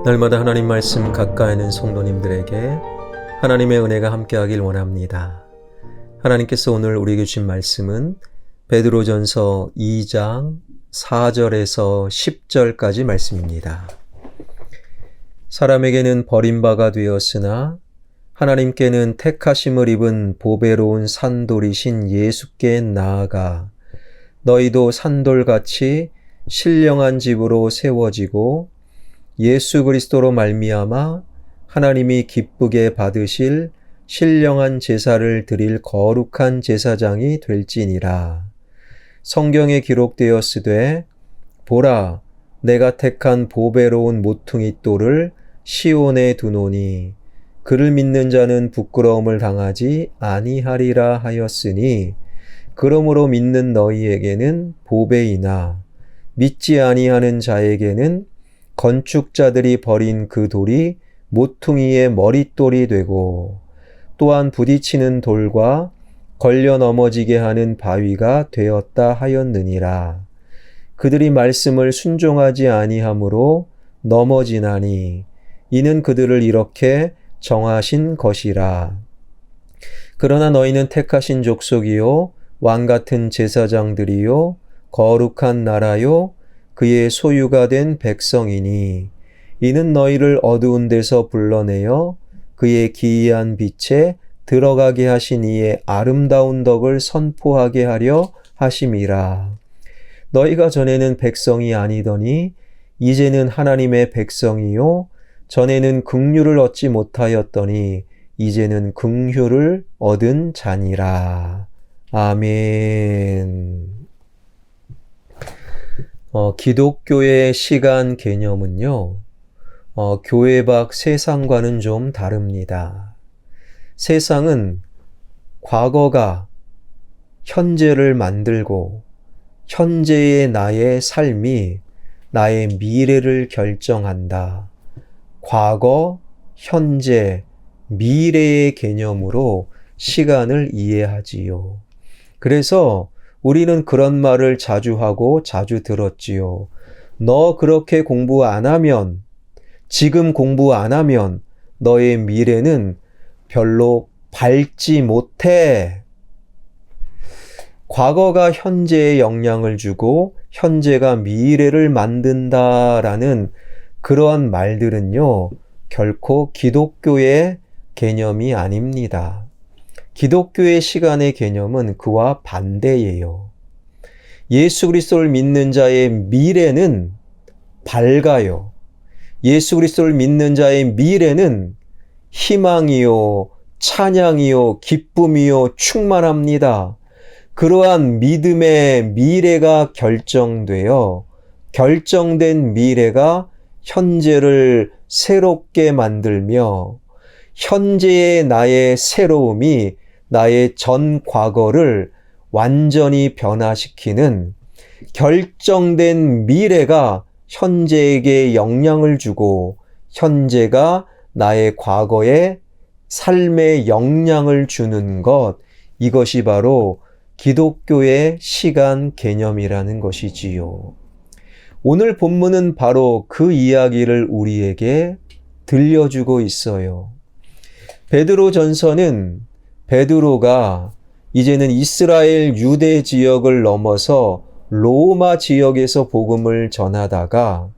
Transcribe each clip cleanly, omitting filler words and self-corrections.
날마다 하나님 말씀 가까이 있는 성도님들에게 하나님의 은혜가 함께하길 원합니다. 하나님께서 오늘 우리에게 주신 말씀은 베드로전서 2장 4절에서 10절까지 말씀입니다. 사람에게는 버림바가 되었으나 하나님께는 택하심을 입은 보배로운 산돌이신 예수께 나아가 너희도 산돌같이 신령한 집으로 세워지고 예수 그리스도로 말미암아 하나님이 기쁘게 받으실 신령한 제사를 드릴 거룩한 제사장이 될지니라. 성경에 기록되었으되 보라 내가 택한 보배로운 모퉁이 돌을 시온에 두노니 그를 믿는 자는 부끄러움을 당하지 아니하리라 하였으니 그러므로 믿는 너희에게는 보배이나 믿지 아니하는 자에게는 건축자들이 버린 그 돌이 모퉁이의 머릿돌이 되고 또한 부딪히는 돌과 걸려 넘어지게 하는 바위가 되었다 하였느니라. 그들이 말씀을 순종하지 아니하므로 넘어지나니 이는 그들을 이렇게 정하신 것이라. 그러나 너희는 택하신 족속이요 왕같은 제사장들이요 거룩한 나라요 그의 소유가 된 백성이니 이는 너희를 어두운 데서 불러내어 그의 기이한 빛에 들어가게 하신 이의 아름다운 덕을 선포하게 하려 하심이라. 너희가 전에는 백성이 아니더니 이제는 하나님의 백성이요 전에는 긍휼을 얻지 못하였더니 이제는 긍휼을 얻은 자니라. 아멘. 기독교의 시간 개념은요, 교회 밖 세상과는 좀 다릅니다. 세상은 과거가 현재를 만들고 현재의 나의 삶이 나의 미래를 결정한다. 과거, 현재, 미래의 개념으로 시간을 이해하지요. 그래서 우리는 그런 말을 자주 하고 자주 들었지요. 너 그렇게 공부 안 하면, 지금 공부 안 하면 너의 미래는 별로 밝지 못해. 과거가 현재에 영향을 주고 현재가 미래를 만든다라는 그러한 말들은요, 결코 기독교의 개념이 아닙니다. 기독교의 시간의 개념은 그와 반대예요. 예수 그리스도를 믿는 자의 미래는 밝아요. 예수 그리스도를 믿는 자의 미래는 희망이요, 찬양이요, 기쁨이요, 충만합니다. 그러한 믿음의 미래가 결정된 미래가 현재를 새롭게 만들며 현재의 나의 새로움이 나의 전 과거를 완전히 변화시키는 결정된 미래가 현재에게 영향을 주고 현재가 나의 과거의 삶에 영향을 주는 것, 이것이 바로 기독교의 시간 개념이라는 것이지요. 오늘 본문은 바로 그 이야기를 우리에게 들려주고 있어요. 베드로전서는 베드로가 이제는 이스라엘 유대 지역을 넘어서 로마 지역에서 복음을 전하다가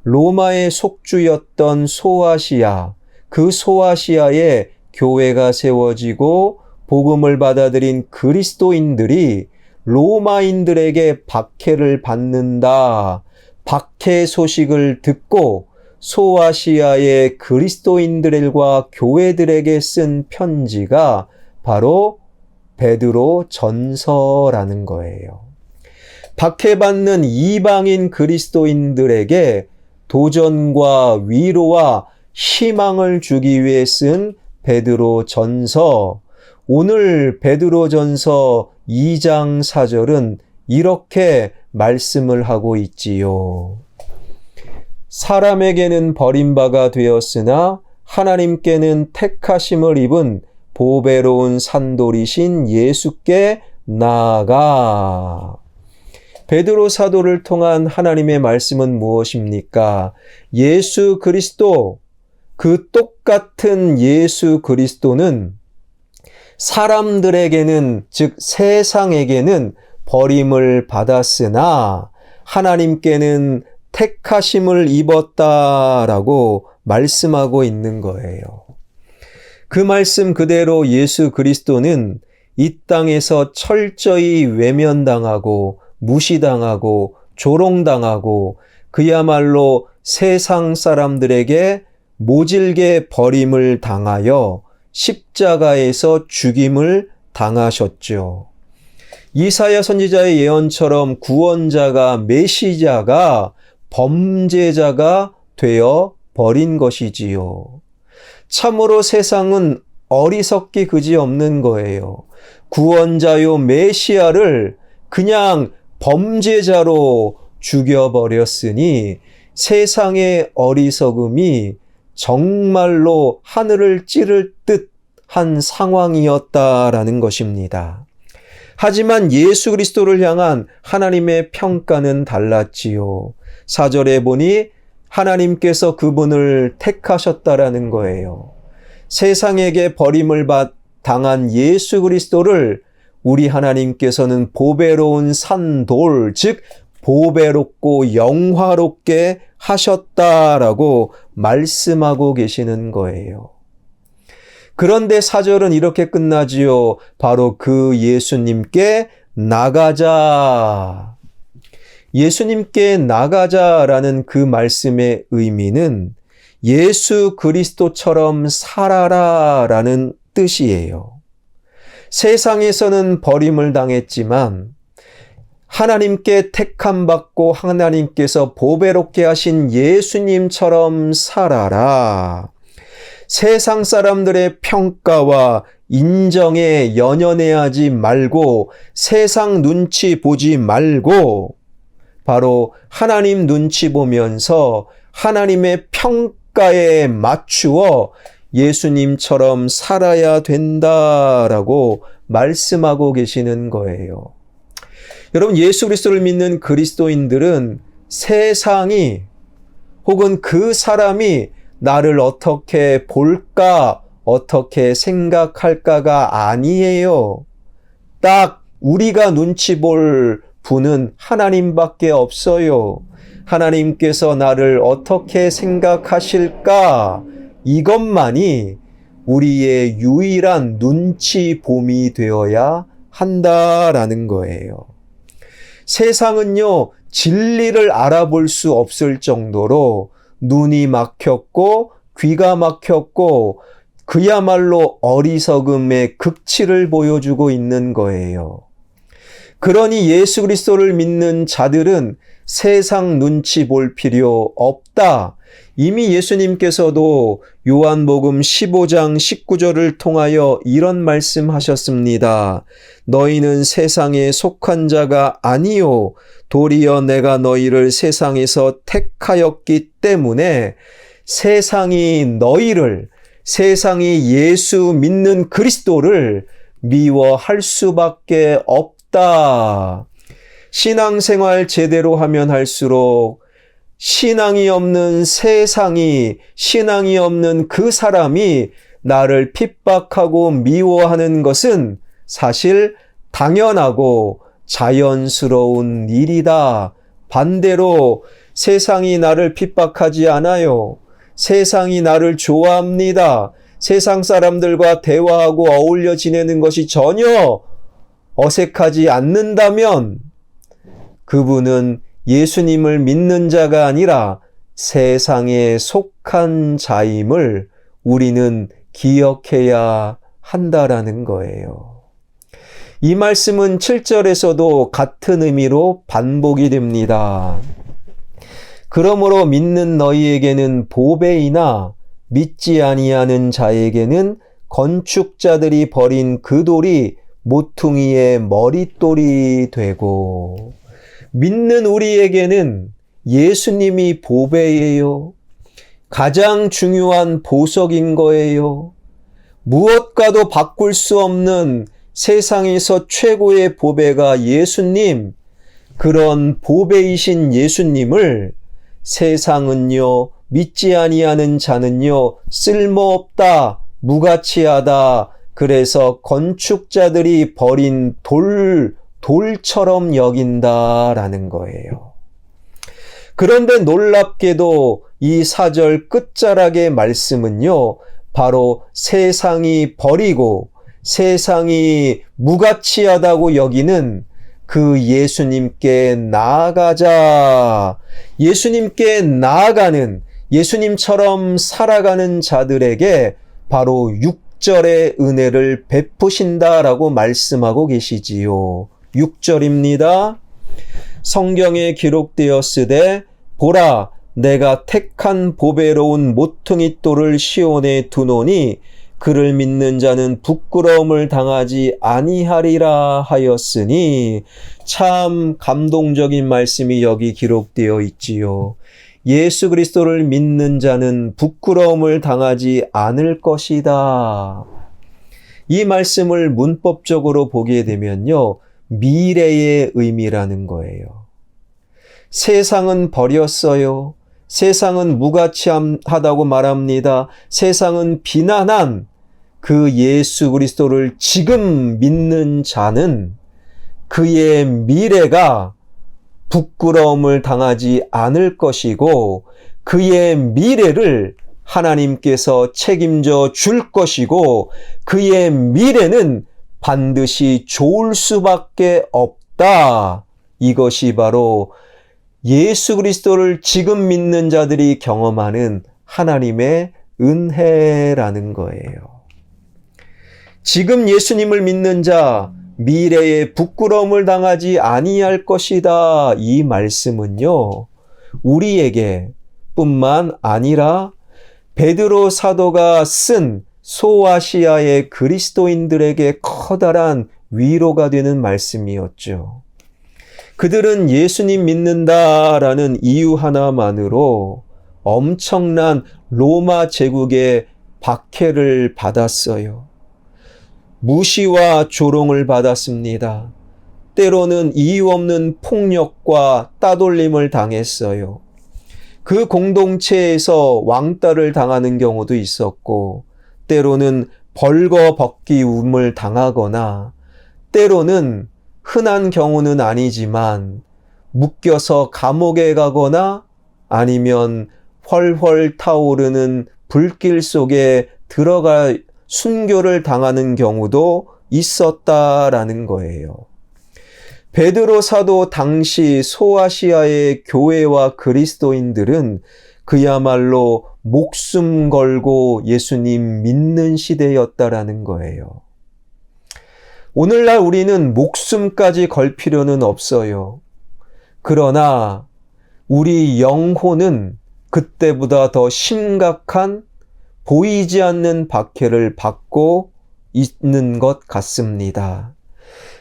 로마의 속주였던 소아시아, 그 소아시아에 교회가 세워지고 복음을 받아들인 그리스도인들이 로마인들에게 박해를 받는다. 박해 소식을 듣고 소아시아의 그리스도인들과 교회들에게 쓴 편지가 바로 베드로 전서라는 거예요. 박해받는 이방인 그리스도인들에게 도전과 위로와 희망을 주기 위해 쓴 베드로 전서. 오늘 베드로 전서 2장 4절은 이렇게 말씀을 하고 있지요. 사람에게는 버림바가 되었으나 하나님께는 택하심을 입은 보배로운 산돌이신 예수께 나아가. 베드로 사도를 통한 하나님의 말씀은 무엇입니까? 예수 그리스도, 그 똑같은 예수 그리스도는 사람들에게는, 즉 세상에게는 버림을 받았으나 하나님께는 택하심을 입었다라고 말씀하고 있는 거예요. 그 말씀 그대로 예수 그리스도는 이 땅에서 철저히 외면당하고 무시당하고 조롱당하고 그야말로 세상 사람들에게 모질게 버림을 당하여 십자가에서 죽임을 당하셨죠. 이사야 선지자의 예언처럼 구원자가, 메시자가 범죄자가 되어 버린 것이지요. 참으로 세상은 어리석기 그지없는 거예요. 구원자요 메시아를 그냥 범죄자로 죽여버렸으니 세상의 어리석음이 정말로 하늘을 찌를 듯한 상황이었다라는 것입니다. 하지만 예수 그리스도를 향한 하나님의 평가는 달랐지요. 4절에 보니 하나님께서 그분을 택하셨다라는 거예요. 세상에게 버림을 당한 예수 그리스도를 우리 하나님께서는 보배로운 산돌, 즉 보배롭고 영화롭게 하셨다라고 말씀하고 계시는 거예요. 그런데 4절은 이렇게 끝나지요. 바로 그 예수님께 나가자. 예수님께 나가자라는 그 말씀의 의미는 예수 그리스도처럼 살아라라는 뜻이에요. 세상에서는 버림을 당했지만 하나님께 택함받고 하나님께서 보배롭게 하신 예수님처럼 살아라. 세상 사람들의 평가와 인정에 연연해하지 말고 세상 눈치 보지 말고 바로 하나님 눈치 보면서 하나님의 평가에 맞추어 예수님처럼 살아야 된다라고 말씀하고 계시는 거예요. 여러분, 예수 그리스도를 믿는 그리스도인들은 세상이 혹은 그 사람이 나를 어떻게 볼까, 어떻게 생각할까가 아니에요. 딱 우리가 눈치 볼 분은 하나님밖에 없어요. 하나님께서 나를 어떻게 생각하실까? 이것만이 우리의 유일한 눈치 봄이 되어야 한다라는 거예요. 세상은요, 진리를 알아볼 수 없을 정도로 눈이 막혔고 귀가 막혔고 그야말로 어리석음의 극치를 보여주고 있는 거예요. 그러니 예수 그리스도를 믿는 자들은 세상 눈치 볼 필요 없다. 이미 예수님께서도 요한복음 15장 19절을 통하여 이런 말씀하셨습니다. 너희는 세상에 속한 자가 아니요 도리어 내가 너희를 세상에서 택하였기 때문에 세상이 너희를, 세상이 예수 믿는 그리스도를 미워할 수밖에 없다. 신앙생활 제대로 하면 할수록 신앙이 없는 세상이, 신앙이 없는 그 사람이 나를 핍박하고 미워하는 것은 사실 당연하고 자연스러운 일이다. 반대로 세상이 나를 핍박하지 않아요. 세상이 나를 좋아합니다. 세상 사람들과 대화하고 어울려 지내는 것이 전혀 어색하지 않는다면 그분은 예수님을 믿는 자가 아니라 세상에 속한 자임을 우리는 기억해야 한다라는 거예요. 이 말씀은 7절에서도 같은 의미로 반복이 됩니다. 그러므로 믿는 너희에게는 보배이나 믿지 아니하는 자에게는 건축자들이 버린 그 돌이 모퉁이의 머릿돌이 되고, 믿는 우리에게는 예수님이 보배예요. 가장 중요한 보석인 거예요. 무엇과도 바꿀 수 없는 세상에서 최고의 보배가 예수님, 그런 보배이신 예수님을 세상은요, 믿지 아니하는 자는요, 쓸모없다, 무가치하다, 그래서 건축자들이 버린 돌처럼 여긴다라는 거예요. 그런데 놀랍게도 이 4절 끝자락의 말씀은요, 바로 세상이 버리고 세상이 무가치하다고 여기는 그 예수님께 나아가자. 예수님께 나아가는, 예수님처럼 살아가는 자들에게 바로 6절의 은혜를 베푸신다라고 말씀하고 계시지요. 6절입니다. 성경에 기록되었으되 보라 내가 택한 보배로운 모퉁이 돌을 시온에 두노니 그를 믿는 자는 부끄러움을 당하지 아니하리라 하였으니, 참 감동적인 말씀이 여기 기록되어 있지요. 예수 그리스도를 믿는 자는 부끄러움을 당하지 않을 것이다. 이 말씀을 문법적으로 보게 되면요, 미래의 의미라는 거예요. 세상은 버렸어요. 세상은 무가치하다고 말합니다. 세상은 비난한 그 예수 그리스도를 지금 믿는 자는 그의 미래가 부끄러움을 당하지 않을 것이고, 그의 미래를 하나님께서 책임져 줄 것이고, 그의 미래는 반드시 좋을 수밖에 없다. 이것이 바로 예수 그리스도를 지금 믿는 자들이 경험하는 하나님의 은혜라는 거예요. 지금 예수님을 믿는 자, 미래에 부끄러움을 당하지 아니할 것이다. 이 말씀은요, 우리에게 뿐만 아니라 베드로 사도가 쓴 소아시아의 그리스도인들에게 커다란 위로가 되는 말씀이었죠. 그들은 예수님 믿는다라는 이유 하나만으로 엄청난 로마 제국의 박해를 받았어요. 무시와 조롱을 받았습니다. 때로는 이유 없는 폭력과 따돌림을 당했어요. 그 공동체에서 왕따를 당하는 경우도 있었고, 때로는 벌거벗기움을 당하거나, 때로는 흔한 경우는 아니지만 묶여서 감옥에 가거나 아니면 훨훨 타오르는 불길 속에 들어가 순교를 당하는 경우도 있었다라는 거예요. 베드로 사도 당시 소아시아의 교회와 그리스도인들은 그야말로 목숨 걸고 예수님 믿는 시대였다라는 거예요. 오늘날 우리는 목숨까지 걸 필요는 없어요. 그러나 우리 영혼은 그때보다 더 심각한 보이지 않는 박해를 받고 있는 것 같습니다.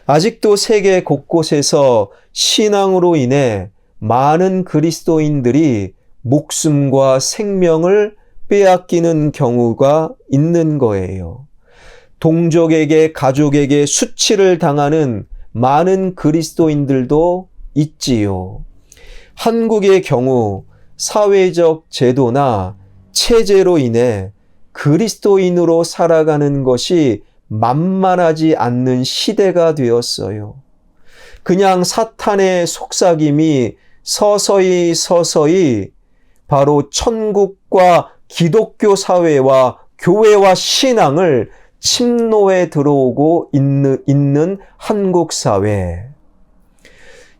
아직도 세계 곳곳에서 신앙으로 인해 많은 그리스도인들이 목숨과 생명을 빼앗기는 경우가 있는 거예요. 동족에게, 가족에게 수치를 당하는 많은 그리스도인들도 있지요. 한국의 경우 사회적 제도나 체제로 인해 그리스도인으로 살아가는 것이 만만하지 않는 시대가 되었어요. 그냥 사탄의 속삭임이 서서히 바로 천국과 기독교 사회와 교회와 신앙을 침노에 들어오고 있는 한국 사회.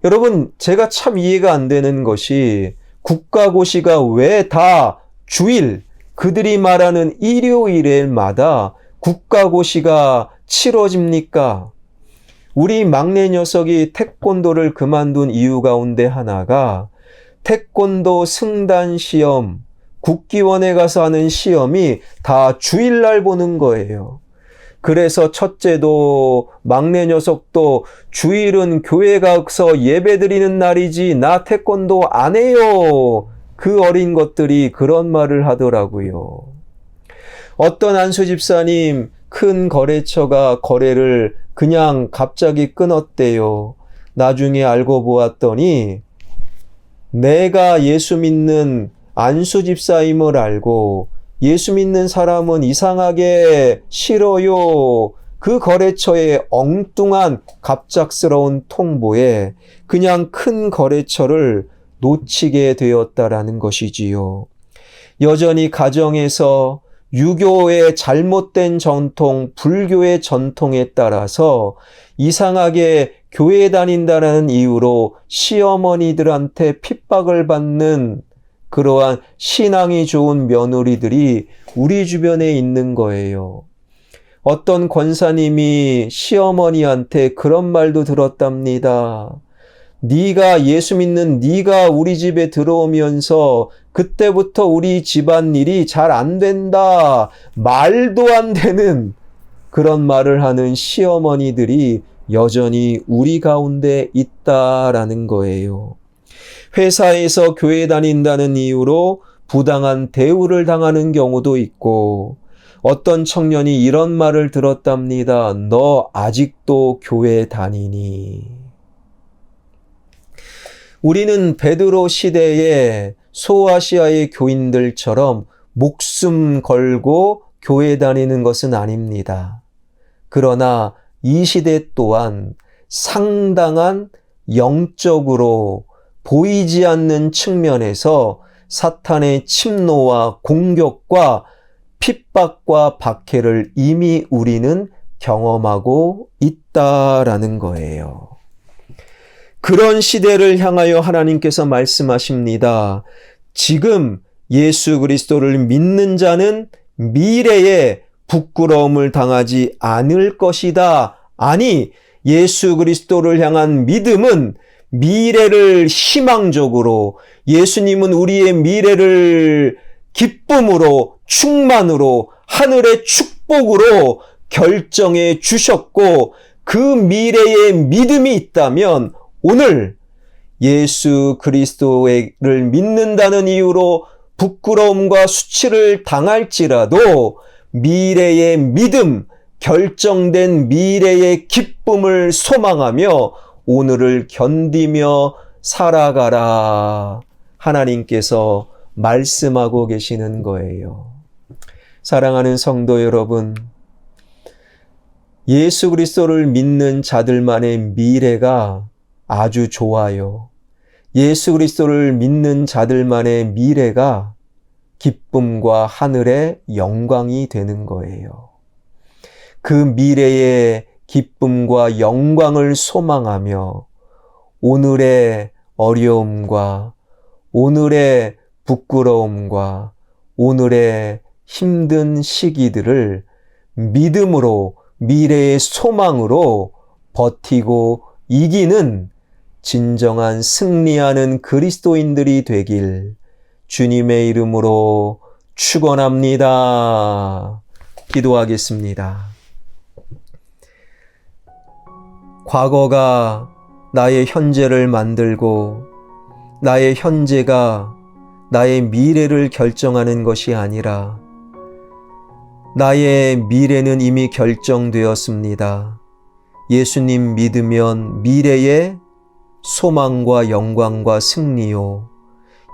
여러분, 제가 참 이해가 안 되는 것이 국가고시가 왜 다 주일, 그들이 말하는 일요일마다 국가고시가 치러집니까? 우리 막내 녀석이 태권도를 그만둔 이유 가운데 하나가 태권도 승단 시험, 국기원에 가서 하는 시험이 다 주일날 보는 거예요. 그래서 첫째도 막내 녀석도 주일은 교회 가서 예배 드리는 날이지 나 태권도 안 해요. 그 어린 것들이 그런 말을 하더라고요. 어떤 안수 집사님 큰 거래처가 거래를 그냥 갑자기 끊었대요. 나중에 알고 보았더니 내가 예수 믿는 안수 집사임을 알고 예수 믿는 사람은 이상하게 싫어요. 그 거래처의 엉뚱한 갑작스러운 통보에 그냥 큰 거래처를 놓치게 되었다라는 것이지요. 여전히 가정에서 유교의 잘못된 전통, 불교의 전통에 따라서 이상하게 교회 다닌다라는 이유로 시어머니들한테 핍박을 받는 그러한 신앙이 좋은 며느리들이 우리 주변에 있는 거예요. 어떤 권사님이 시어머니한테 그런 말도 들었답니다. 네가 예수 믿는 네가 우리 집에 들어오면서 그때부터 우리 집안일이 잘 안 된다. 말도 안 되는 그런 말을 하는 시어머니들이 여전히 우리 가운데 있다라는 거예요. 회사에서 교회 다닌다는 이유로 부당한 대우를 당하는 경우도 있고 어떤 청년이 이런 말을 들었답니다. 너 아직도 교회 다니니? 우리는 베드로 시대의 소아시아의 교인들처럼 목숨 걸고 교회 다니는 것은 아닙니다. 그러나 이 시대 또한 상당한 영적으로 보이지 않는 측면에서 사탄의 침노와 공격과 핍박과 박해를 이미 우리는 경험하고 있다라는 거예요. 그런 시대를 향하여 하나님께서 말씀하십니다. 지금 예수 그리스도를 믿는 자는 미래에 부끄러움을 당하지 않을 것이다. 아니, 예수 그리스도를 향한 믿음은 미래를 희망적으로, 예수님은 우리의 미래를 기쁨으로, 충만으로, 하늘의 축복으로 결정해 주셨고, 그 미래에 믿음이 있다면 오늘 예수 그리스도를 믿는다는 이유로 부끄러움과 수치를 당할지라도 미래의 믿음, 결정된 미래의 기쁨을 소망하며 오늘을 견디며 살아가라. 하나님께서 말씀하고 계시는 거예요. 사랑하는 성도 여러분, 예수 그리스도를 믿는 자들만의 미래가 아주 좋아요. 예수 그리스도를 믿는 자들만의 미래가 기쁨과 하늘의 영광이 되는 거예요. 그 미래의 기쁨과 영광을 소망하며 오늘의 어려움과 오늘의 부끄러움과 오늘의 힘든 시기들을 믿음으로 미래의 소망으로 버티고 이기는 진정한 승리하는 그리스도인들이 되길 주님의 이름으로 축원합니다. 기도하겠습니다. 과거가 나의 현재를 만들고 나의 현재가 나의 미래를 결정하는 것이 아니라 나의 미래는 이미 결정되었습니다. 예수님 믿으면 미래의 소망과 영광과 승리요.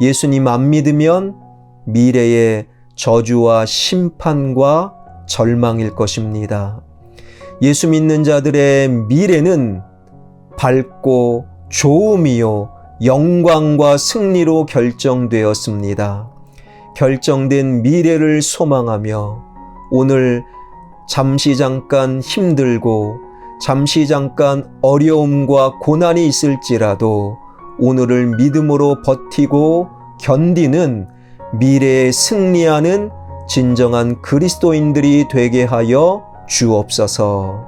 예수님 안 믿으면 미래의 저주와 심판과 절망일 것입니다. 예수 믿는 자들의 미래는 밝고 좋음이요 영광과 승리로 결정되었습니다. 결정된 미래를 소망하며 오늘 잠시 잠깐 힘들고 잠시 잠깐 어려움과 고난이 있을지라도 오늘을 믿음으로 버티고 견디는 미래에 승리하는 진정한 그리스도인들이 되게 하여 주옵소서.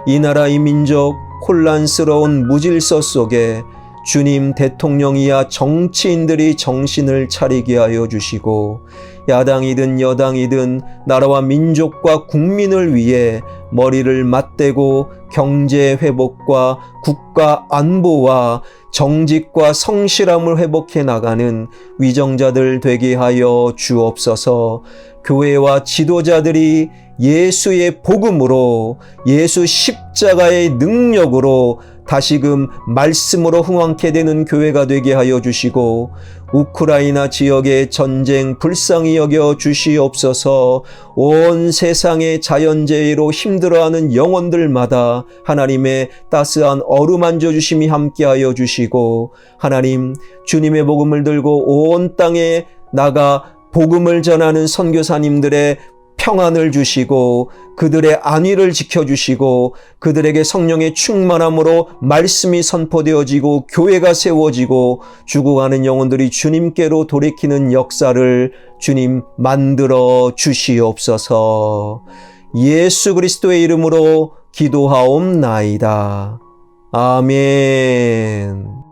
이 나라 이 민족 혼란스러운 무질서 속에 주님 대통령이야 정치인들이 정신을 차리게 하여 주시고 야당이든 여당이든 나라와 민족과 국민을 위해 머리를 맞대고 경제 회복과 국가 안보와 정직과 성실함을 회복해 나가는 위정자들 되게 하여 주옵소서. 교회와 지도자들이 예수의 복음으로 예수 십자가의 능력으로 다시금 말씀으로 흥왕케 되는 교회가 되게 하여 주시고 우크라이나 지역의 전쟁 불쌍히 여겨 주시옵소서. 온 세상의 자연재해로 힘들어하는 영혼들마다 하나님의 따스한 어루만져 주심이 함께하여 주시고 하나님 주님의 복음을 들고 온 땅에 나가 복음을 전하는 선교사님들의 평안을 주시고 그들의 안위를 지켜주시고 그들에게 성령의 충만함으로 말씀이 선포되어지고 교회가 세워지고 죽어가는 영혼들이 주님께로 돌이키는 역사를 주님 만들어 주시옵소서. 예수 그리스도의 이름으로 기도하옵나이다. 아멘.